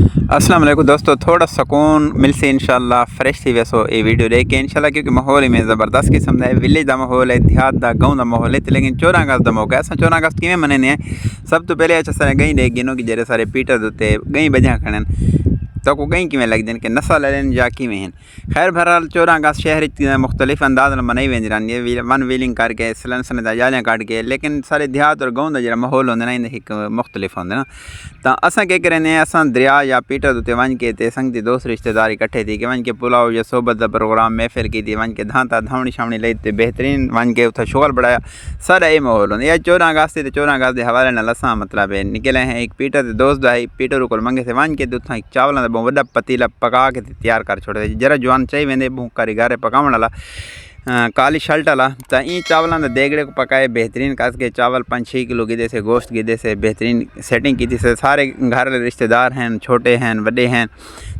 अस्सलाम वालेकुम दोस्तों, थोड़ा सुकून मिलसे इंशाल्लाह फ्रेश थी वैसो ये वीडियो देख के इंशाल्लाह, क्योंकि माहौल में ज़बरदस्त किस्म का विलेज का माहौल है, देहात का गाँव का माहौल है। लेकिन 14 अगस्त का मौका है। अस 14 अगस्त किमें मनाने हैं? सब तो पहले अच्छा गई देख गिनो कि जेरे सारे पीटर उत्ते गई बजा खड़न तो को गई किमें लगते हैं कि नस्ल लेन या किमें हैं। खैर बहरहाल 14 अगस्त शहर मुख्तलिफ अंदाज मनाई वेंदी रहंदी वन व्हीलिंग करके सन सन जालियां काट के, लेकिन सारे देहात और गाँव का जो माहौल होंगे ना एक मुख्तलिफ होंगे ना। तो अस क्या करें, अस दरिया या पीटर उत्ते वन के संगती दोस्त रिश्तेदार इकट्ठे थी कि वन के पुलाव या सोबत का प्रोग्राम महफिल की थी, वन के धांता धावनी शावनी लई बेहतरीन वन के उतना शुगल बढ़ाया। सारा ये माहौल होंगे या 14 अगस्त से 14 अगस्त के हवाले नाल अस मतलब निकले हैं। एक पीटर के दोस्त है, पीटर को मंगे से वन के उतना चावलों का बहुत वड्डा पतीला पका के तैयार कर छोड़े। जरा जवान चाहिए वेंदे भूख कारीगर पकावन वाला काली शर्ट वाला। तो इन चावलों के देगड़े को पकाए बेहतरीन कस के चावल 5-6 किलो गिदे से गोश्त गिदे से बेहतरीन सेटिंग की थी। सारे घर रिश्तेदार हैं, छोटे हैं बड़े हैं,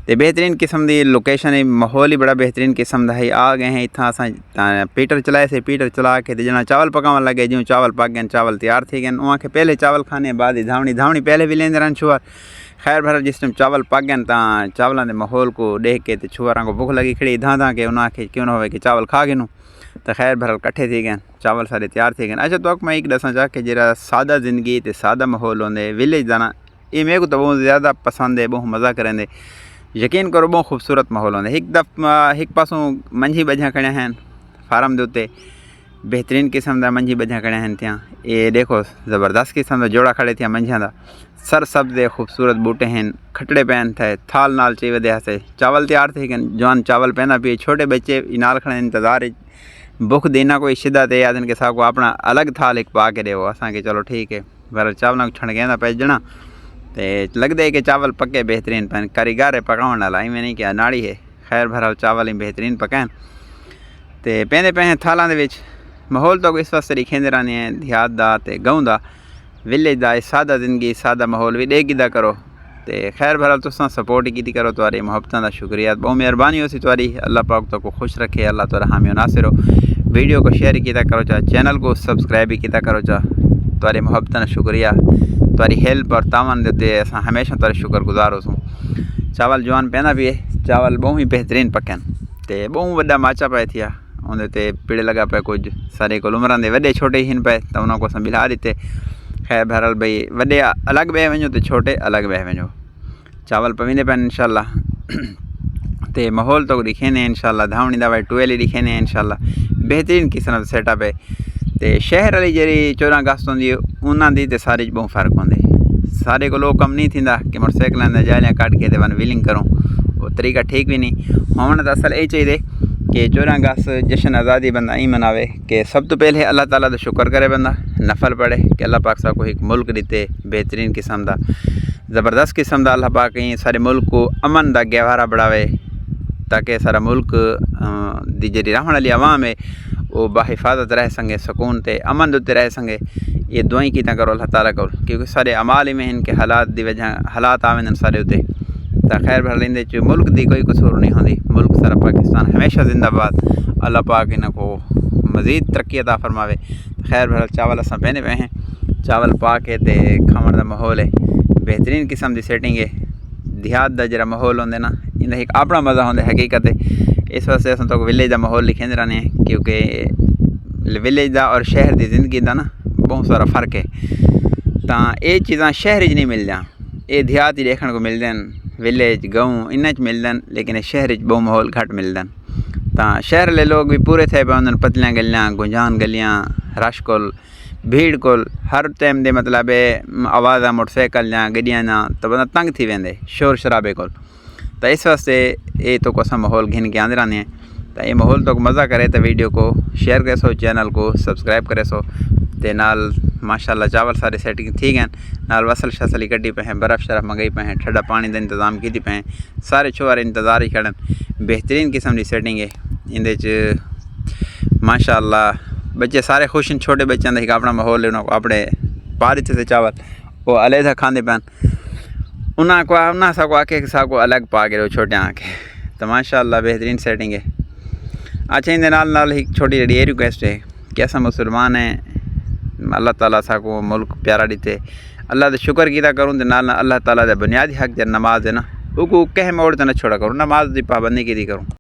तो बेहतरीन किस्म की लोकेशन है, माहौल ही बड़ा बेहतरीन किस्म का है। आ गए हैं इतना अस पीटर चलाए से पीटर चला के जना चावल पकावन लगे, जो चावल पक गए चावल तैयार थी गए। वहाँ के पहले चावल खाने बाद धावनी धावनी पहले भी लेंदे रहन छुआर। खैर भर जिस टाइम चावल पक गए तो चावलों के माहौल को देख के तो छुआरा को भूख लगी खड़ी धा धा के उन्हें क्यों ना हो कि चावल खा गए। तो खैर भर कट्ठे थी गए, चावल सारे तैयार थी गए। अच्छा तो मैं एक दसा चाह के जरा सादा जिंदगी तो सादा माहौल होंगे विलेज जाना, ये मेरे को तो बहुत ज़्यादा पसंद है, बहुत मज़ा करेंगे। यकीन करो बहुत खूबसूरत माहौल होंगे। एक पासों मंझी बजा खड़े हैं फार्म के उत्ते, बेहतरीन किस्म का मंझी बजा खड़े हैं त्या। ये देखो ज़बरदस्त किस्म का जोड़ा खड़े थे मंझिया का, सर सब दे खूबसूरत बूटे हैं, खटड़े पैन थे थाल नाल चाहिए वजह से चावल तैयार थे गए। जवान चावल पहना पिए, छोटे बच्चे नाल खड़े इंतजार भुख देना कोई शिद्दत है याद के साथ को अपना अलग थाल एक पा के दे असा के चलो ठीक है। पर चावलों को छण गया पैजना तो लगते है कि चावल पके बेहतरीन पैन कारीगर है पकाने वाला, इवें नहीं क्या नाड़ी है। खैर भरा चावल ही बेहतरीन पकान तो पहने पे हैं थालों के। माहौल तो इस वास्ते लिखेंदे रहने हैं देहात का तो गाँव का विलेज का सादा जिंदगी सादा माहौल भी देगी करो। तो खैर भरा तुसा सपोर्ट की करो, तुम्हारी मुहब्बतों का शुक्रिया, बहुत मेहरबानी हो सी तुम्हारी। अल्लाह पाक तो को खुश रखे, अल्लाह तुरा हामी नासिर हो। वीडियो को शेयर किया करो चाह, चैनल को सब्सक्राइब भी किया करो चाह। तुम्हारी मुहब्बतों का शुक्रिया, तुम्हारी हेल्प और तावन देते अस हमेशा तुम्हारे शुक्रगुजार हो। चावल जवान पहना भी है, चावल बहुत ही बेहतरीन पकन तो बहुत वड्डा माचा पे थिया उन्हें पीड़े लगा पे कुछ सारे को उम्र के वे छोटे ही पे तो उन्होंने को मिला दीते। खैर बहरहाल भाई वे अलग बह वजो तो छोटे अलग बह वजो, चावल पवींदे पैन इंशाल्लाह। तो माहौल तो दिखेने इंशाल्लाह, धावनी का भाई टुवेल दिखेने इंशाल्लाह, बेहतरीन किस्म सेटअप है। तो शहर वाली जी 14 अगस्त होंगी उन्होंने तो सारे बहुत फर्क होंगे। सारे को लोग कम नहीं थी कि मोटरसाइकिल जालियाँ काट के वन व्हीलिंग करूँ, वो तरीका ठीक भी नहीं होना। तो असल ये चाहिए कि 14 अगस्त जश्न आज़ादी बंदा ही मनावे कि सब तो पहले अल्लाह ताला का शुक्र करे बंदा, नफल पढ़े कि अल्लाह पाक साहब को एक मुल्क दीते बेहतरीन किस्म का ज़बरदस्त किस्म का। अल्लाह पाक ही सारे मुल्क को अमन का गहवारा बढ़ावे ताकि सारा मुल्क दी जी रहने वाली आवाम है वो बाहिफाजत रह सके, सुकून ते अमन उत्ते रह सके। ये दुआई की करो अल्लाह ताला को, क्योंकि सारे अमाल में इनके हालात की वजह हालात आवेंदन सारे उत्ते। तो खैर भर लेंदे च मुल्क की कोई कसूर नहीं होती, मुल्क सारा पाकिस्तान हमेशा जिंदाबाद। अल्लाह पाक इनको मज़ीद तरक्की अता फरमावे। खैर भर चावल अस पहने पे हैं, चावल पा के तो खावन का माहौल है बेहतरीन किस्म की सेटिंग है। देहात का जरा माहौल होंगे ना इनका एक अपना मज़ा होंगे हकीकत है। इस वास्ते अस तो विलेज का माहौल लिखेंदे रहने हैं, क्योंकि विलेज का और शहर की जिंदगी का ना बहुत सारा फ़र्क है। तो ये चीज़ा शहर नहीं मिलदियाँ, ये देहात ही देखने को मिलते हैं, विलेज गाँव इन मिलते हैं, लेकिन शहर बहुत माहौल घट मिलते हैं। तो शहर ले लोग भी पूरे थे पे पतलियाँ गलियाँ गुंजान गलियाँ रश को भीड़ को हर टाइम दे मतलब आवाज़ मोटरसाइकिल या गड्डियाँ ना तो बंदा तंग थी वेंदे शोर शराबे को। तो इस वास्ते ये तो को माहौल घिन के आंदे रहने हैं। तो ये माहौल तो मज़ा करे तो वीडियो को शेयर करे सो, चैनल को सब्सक्राइब करे सो। ते नाल माशाल्लाह चावल सारे सेटिंग थी गए, नाल वसल शसली कड्डी पे हैं, बर्फ़ शरफ मंगाई पे हैं, ठंडा पानी का इंतज़ाम की पे हैं, सारे छोरे इंतज़ार ही खड़न। बेहतरीन किस्म की सेटिंग है इंदे माशाल्लाह। बच्चे सारे खुश हैं, छोटे बच्चों का एक अपना माहौल है, उन्होंने अपने पा दिते थे चावल वो अलहदा खाते पैन, उन्होंने सबको आके सबको अलग पा गए छोटे आके। तो माशाल्लाह बेहतरीन सेटिंग है। अच्छा इन नाल एक छोटी जड़ी रिक्वेस्ट है कि अस मुसलमान हैं, अल्लाह ताला साको मुल्क प्यारा दीते, अल्लाह का शुक्र किया करूँ तो नाल अल्लाह ताला का बुनियादी हक जब नमाज है ना वो कह मोड़ तो न छोड़ा करूँ, नमाज की पाबंदी की करूँ।